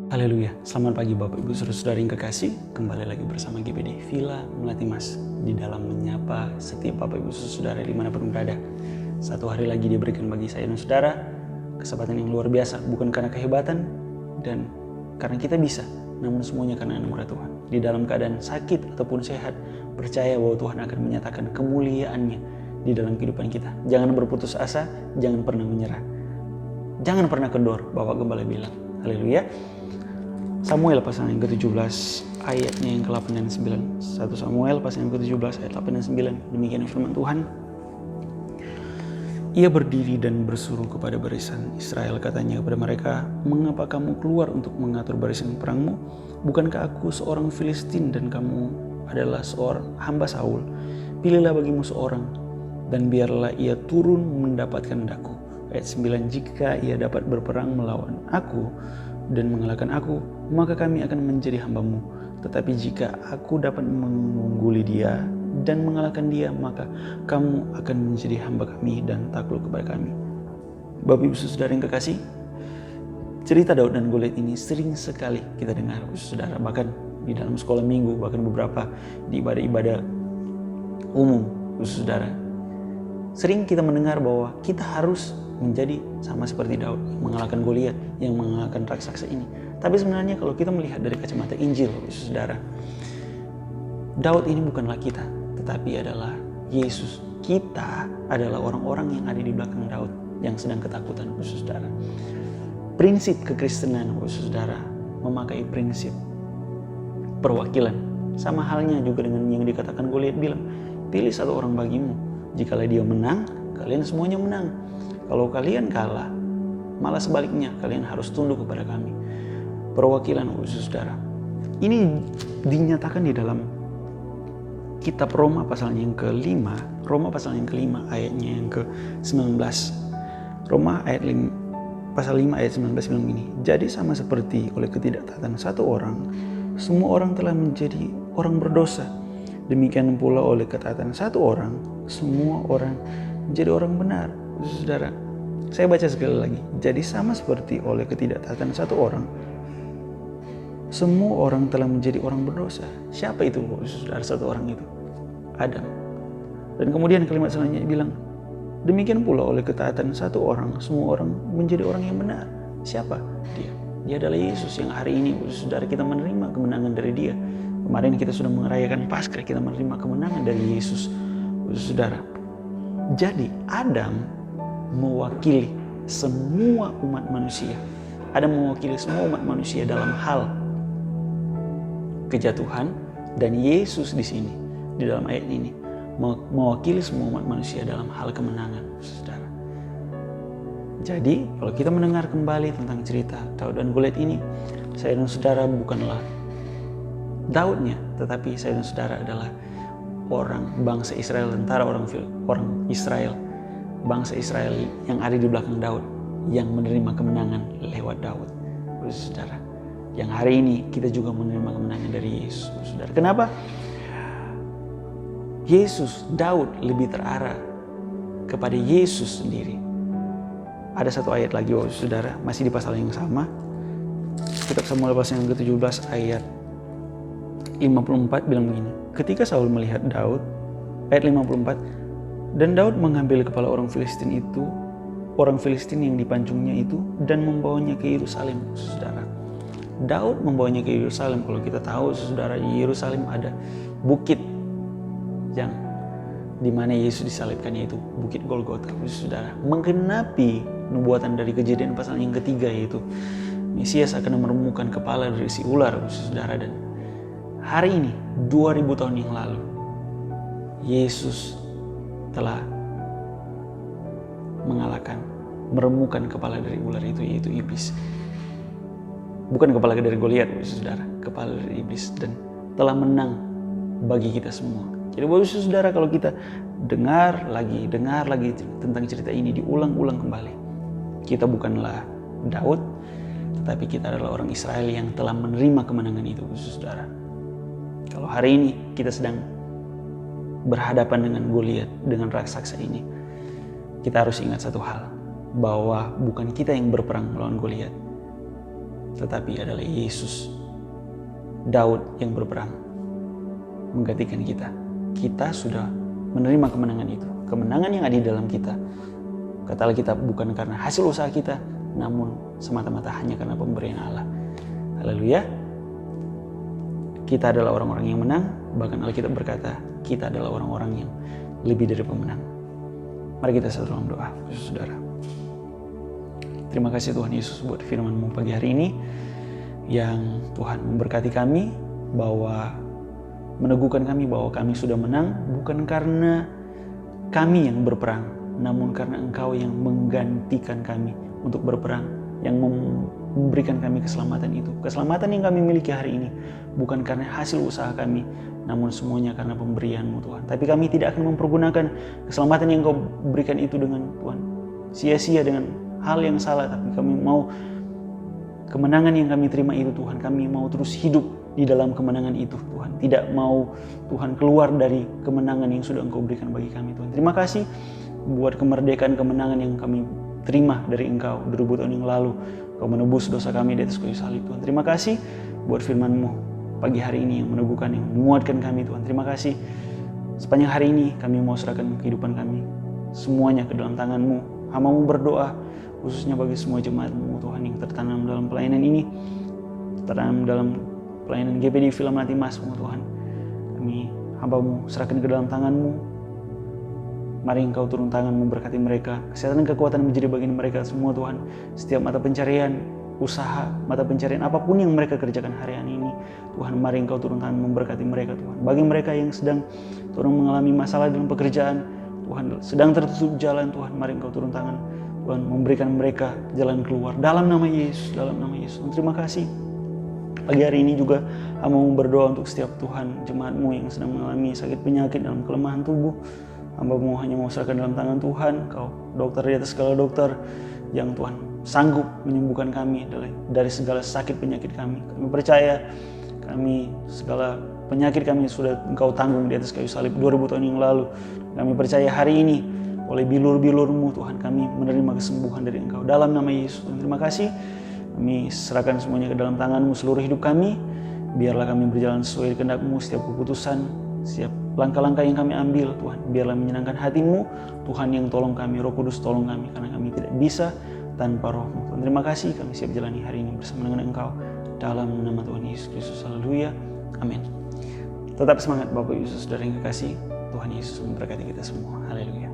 Haleluya, selamat pagi Bapak Ibu Saudara-saudara yang kekasih. Kembali lagi bersama GBD Villa Melati Mas di dalam menyapa setiap Bapak Ibu Saudara dimanapun berada. Satu hari lagi dia berikan bagi saya dan saudara kesempatan yang luar biasa, bukan karena kehebatan dan karena kita bisa, namun semuanya karena anugerah Tuhan. Di dalam keadaan sakit ataupun sehat, percaya bahwa Tuhan akan menyatakan kemuliaannya di dalam kehidupan kita. Jangan berputus asa, jangan pernah menyerah, jangan pernah kendor. Bapak Gembala bilang, haleluya. Samuel pasal yang ke-17 ayatnya yang ke-8 dan 9. 1 Samuel pasal yang ke-17 ayat 8 dan 9. Demikian firman Tuhan. Ia berdiri dan bersuruh kepada barisan Israel, katanya kepada mereka, "Mengapa kamu keluar untuk mengatur barisan perangmu? Bukankah aku seorang Filistin dan kamu adalah seorang hamba Saul? Pilihlah bagimu seorang dan biarlah ia turun mendapatkan daku." Ayat 9, "Jika ia dapat berperang melawan aku dan mengalahkan aku, maka kami akan menjadi hambamu. Tetapi jika aku dapat mengungguli dia dan mengalahkan dia, maka kamu akan menjadi hamba kami dan takluk kepada kami." Bapak Ibu Saudara yang kekasih, cerita Daud dan Goliat ini sering sekali kita dengar, saudara, bahkan di dalam sekolah minggu, bahkan beberapa di ibadah-ibadah umum, saudara. Sering kita mendengar bahwa kita harus menjadi sama seperti Daud yang mengalahkan Goliat, yang mengalahkan raksasa ini. Tapi sebenarnya kalau kita melihat dari kacamata Injil, saudara, Daud ini bukanlah kita, tetapi adalah Yesus. Kita adalah orang-orang yang ada di belakang Daud yang sedang ketakutan, saudara. Prinsip kekristenan, saudara, memakai prinsip perwakilan. Sama halnya juga dengan yang dikatakan Goliat bilang, pilih satu orang bagimu. Jikalau dia menang, kalian semuanya menang. Kalau kalian kalah, malah sebaliknya, kalian harus tunduk kepada kami. Perwakilan, saudara. Ini dinyatakan di dalam kitab Roma pasal yang ke-5, ayatnya yang ke-19. Roma pasal 5 ayat 19 bilang ini, "Jadi sama seperti oleh ketidaktaatan satu orang, semua orang telah menjadi orang berdosa. Demikian pula oleh ketaatan satu orang, semua orang menjadi orang benar." Saudara, saya baca sekali lagi. Jadi sama seperti oleh ketidaktaatan satu orang, semua orang telah menjadi orang berdosa. Siapa itu, saudara, satu orang itu? Adam. Dan kemudian kalimat selanjutnya bilang, demikian pula oleh ketaatan satu orang, semua orang menjadi orang yang benar. Siapa dia? Dia adalah Yesus yang hari ini, saudara, kita menerima kemenangan dari dia. Kemarin kita sudah merayakan Paskah, kita menerima kemenangan dari Yesus, saudara. Jadi Adam mewakili semua umat manusia. Adam mewakili semua umat manusia dalam hal kejatuhan, dan Yesus di sini di dalam ayat ini mewakili semua umat manusia dalam hal kemenangan, saudara. Jadi kalau kita mendengar kembali tentang cerita Daud dan Goliat ini, saya dan saudara bukanlah Daudnya, tetapi saya dan saudara adalah orang bangsa Israel, tentara orang Israel, bangsa Israel yang ada di belakang Daud, yang menerima kemenangan lewat Daud, saudara. Yang hari ini kita juga menerima kemenangan dari Yesus, saudara. Kenapa? Daud lebih terarah kepada Yesus sendiri. Ada satu ayat lagi, saudara, masih di pasal yang sama. Kitab Samuel pasal yang ke-17 ayat 54 bilang begini. Ketika Saul melihat Daud, ayat 54, dan Daud mengambil kepala orang Filistin yang dipancungnya itu, dan membawanya ke Yerusalem, saudara. Daud membawanya ke Yerusalem. Kalau kita tahu, saudara, di Yerusalem ada bukit yang dimana Yesus disalibkan, yaitu Bukit Golgota, saudara. Menggenapi nubuatan dari Kejadian pasal yang ketiga, yaitu Mesias akan meremukkan kepala dari si ular, saudara. Dan hari ini, 2000 tahun yang lalu, Yesus telah mengalahkan, meremukkan kepala dari ular itu, yaitu iblis. Bukan kepala dari Goliat, saudara, kepala dari iblis, dan telah menang bagi kita semua. Jadi saudara, kalau kita dengar lagi tentang cerita ini diulang-ulang kembali, kita bukanlah Daud, tetapi kita adalah orang Israel yang telah menerima kemenangan itu, saudara. Kalau hari ini kita sedang berhadapan dengan Goliat, dengan raksasa ini, kita harus ingat satu hal, bahwa bukan kita yang berperang melawan Goliat, tetapi adalah Yesus, Daud yang berperang menggantikan kita. Kita sudah menerima kemenangan itu, kemenangan yang ada di dalam kita. Kata Alkitab, bukan karena hasil usaha kita, namun semata-mata hanya karena pemberian Allah. Haleluya. Kita adalah orang-orang yang menang, bahkan Alkitab berkata, kita adalah orang-orang yang lebih dari pemenang. Mari kita satu dalam doa, saudara. Terima kasih Tuhan Yesus buat firman-Mu pagi hari ini, yang Tuhan memberkati kami, bahwa meneguhkan kami bahwa kami sudah menang, bukan karena kami yang berperang, namun karena Engkau yang menggantikan kami untuk berperang, yang memberikan kami keselamatan itu. Keselamatan yang kami miliki hari ini bukan karena hasil usaha kami, namun semuanya karena pemberian-Mu Tuhan. Tapi kami tidak akan mempergunakan keselamatan yang Kau berikan itu dengan Tuhan sia-sia dengan hal yang salah, tapi kami mau kemenangan yang kami terima itu Tuhan, kami mau terus hidup di dalam kemenangan itu Tuhan. Tidak mau Tuhan keluar dari kemenangan yang sudah Engkau berikan bagi kami Tuhan. Terima kasih buat kemerdekaan kemenangan yang kami terima dari Engkau 2000 tahun yang lalu. Kau menebus dosa kami di atas kayu salib Tuhan. Terima kasih buat firman-Mu pagi hari ini yang meneguhkan, yang menguatkan kami Tuhan. Terima kasih sepanjang hari ini kami mau serahkan kehidupan kami semuanya ke dalam tangan-Mu. Hamba-Mu berdoa khususnya bagi semua jemaat-Mu Tuhan yang tertanam dalam pelayanan ini, tertanam dalam pelayanan GPD Film Nanti Mas-Mu Tuhan. Kami hamba-Mu serahkan ke dalam tangan-Mu. Mari Engkau turun tangan memberkati mereka, kesehatan dan kekuatan menjadi bagian mereka semua Tuhan. Setiap mata pencarian, usaha, mata pencarian apapun yang mereka kerjakan hari ini, Tuhan, mari Engkau turun tangan memberkati mereka Tuhan. Bagi mereka yang sedang Tuhan mengalami masalah dalam pekerjaan, Tuhan, sedang tertutup jalan Tuhan, mari Engkau turun tangan Tuhan, memberikan mereka jalan keluar dalam nama Yesus, dalam nama Yesus. Dan terima kasih pagi hari ini juga hamba mau berdoa untuk setiap Tuhan jemaat-Mu yang sedang mengalami sakit penyakit dalam kelemahan tubuh. Hamba-Mu hanya mau serahkan dalam tangan Tuhan. Kau dokter di atas segala dokter yang Tuhan sanggup menyembuhkan kami dari segala sakit penyakit kami. Kami percaya kami segala penyakit kami sudah Engkau tanggung di atas kayu salib 2000 tahun yang lalu. Kami percaya hari ini oleh bilur-bilur-Mu Tuhan kami menerima kesembuhan dari Engkau dalam nama Yesus. Dan terima kasih. Kami serahkan semuanya ke dalam tangan-Mu seluruh hidup kami. Biarlah kami berjalan sesuai kehendak-Mu, setiap keputusan, setiap langkah-langkah yang kami ambil Tuhan, biarlah menyenangkan hati-Mu. Tuhan yang tolong kami, Roh Kudus tolong kami, karena kami tidak bisa tanpa Roh-Mu. Tuhan, terima kasih, kami siap jalani hari ini bersama dengan Engkau dalam nama Tuhan Yesus Kristus. Haleluya, amin. Tetap semangat Bapak Yesus, saudara yang kekasih. Tuhan Yesus memberkati kita semua. Haleluya.